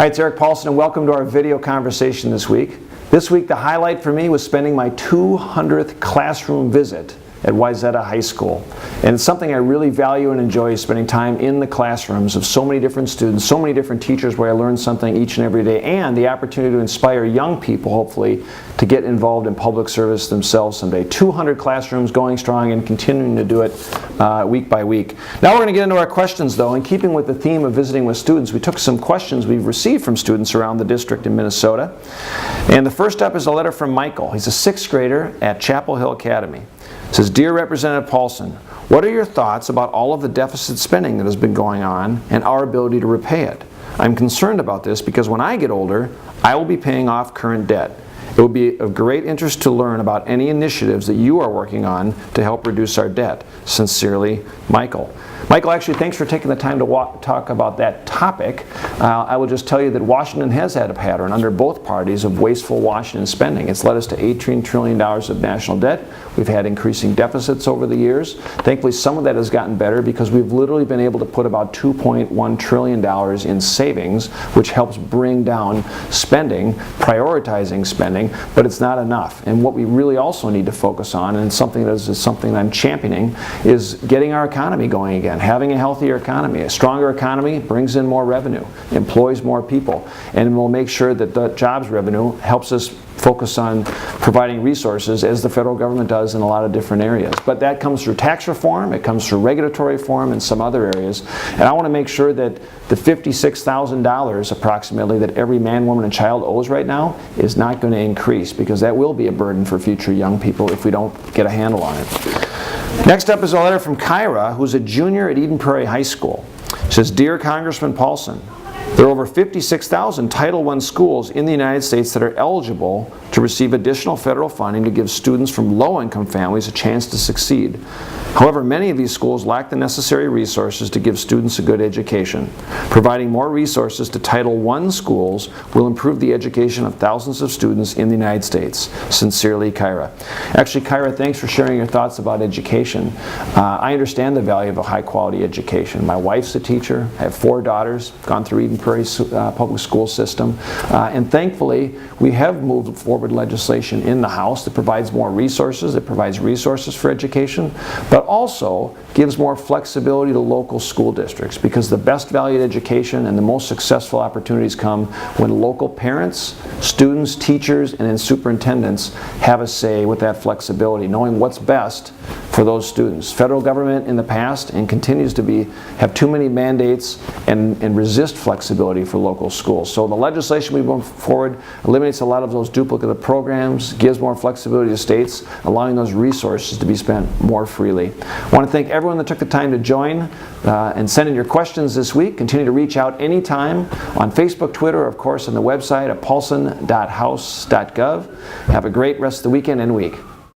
Hi, it's Erik Paulsen and welcome to our video conversation this week. This week the highlight for me was spending my 200th classroom visit at Wayzata High School. And it's something I really value and enjoy, spending time in the classrooms of so many different students, so many different teachers where I learn something each and every day, and the opportunity to inspire young people, hopefully, to get involved in public service themselves someday. 200 classrooms going strong and continuing to do it week by week. Now we're going to get into our questions though. In keeping with the theme of visiting with students, we took some questions we've received from students around the district in Minnesota. And the first up is a letter from Michael. He's a 6th grader at Chapel Hill Academy. It says, "Dear Representative Paulsen, what are your thoughts about all of the deficit spending that has been going on and our ability to repay it? I'm concerned about this because when I get older, I will be paying off current debt. It would be of great interest to learn about any initiatives that you are working on to help reduce our debt. Sincerely, Michael." Michael, actually, thanks for taking the time to talk about that topic. I will just tell you that Washington has had a pattern under both parties of wasteful Washington spending. It's led us to $18 trillion of national debt. We've had increasing deficits over the years. Thankfully, some of that has gotten better because we've literally been able to put about $2.1 trillion in savings, which helps bring down spending, prioritizing spending, but it's not enough. And what we really also need to focus on, and something that is something that I'm championing, is getting our economy going again. Having a healthier economy. A stronger economy brings in more revenue, employs more people, and will make sure that the jobs revenue helps us focus on providing resources as the federal government does in a lot of different areas. But that comes through tax reform, it comes through regulatory reform and some other areas. And I want to make sure that the $56,000 approximately that every man, woman, and child owes right now is not going to increase, because that will be a burden for future young people if we don't get a handle on it. Next up is a letter from Kyra, who's a junior at Eden Prairie High School. It says, "Dear Congressman Paulsen, there are over 56,000 Title I schools in the United States that are eligible to receive additional federal funding to give students from low-income families a chance to succeed. However, many of these schools lack the necessary resources to give students a good education. Providing more resources to Title I schools will improve the education of thousands of students in the United States. Sincerely, Kyra." Actually, Kyra, thanks for sharing your thoughts about education. I understand the value of a high-quality education. My wife's a teacher. I have 4 daughters, gone through Eden Prairie public school system, and thankfully we have moved forward legislation in the House that provides more resources, that provides resources for education, but also gives more flexibility to local school districts, because the best valued education and the most successful opportunities come when local parents, students, teachers, and then superintendents have a say with that flexibility, knowing what's best for those students. Federal government in the past and continues to have too many mandates and resist flexibility for local schools. So the legislation we move forward eliminates a lot of those duplicative programs, gives more flexibility to states, allowing those resources to be spent more freely. I want to thank everyone that took the time to join and send in your questions this week. Continue to reach out anytime on Facebook, Twitter, of course, on the website at paulsen.house.gov. Have a great rest of the weekend and week.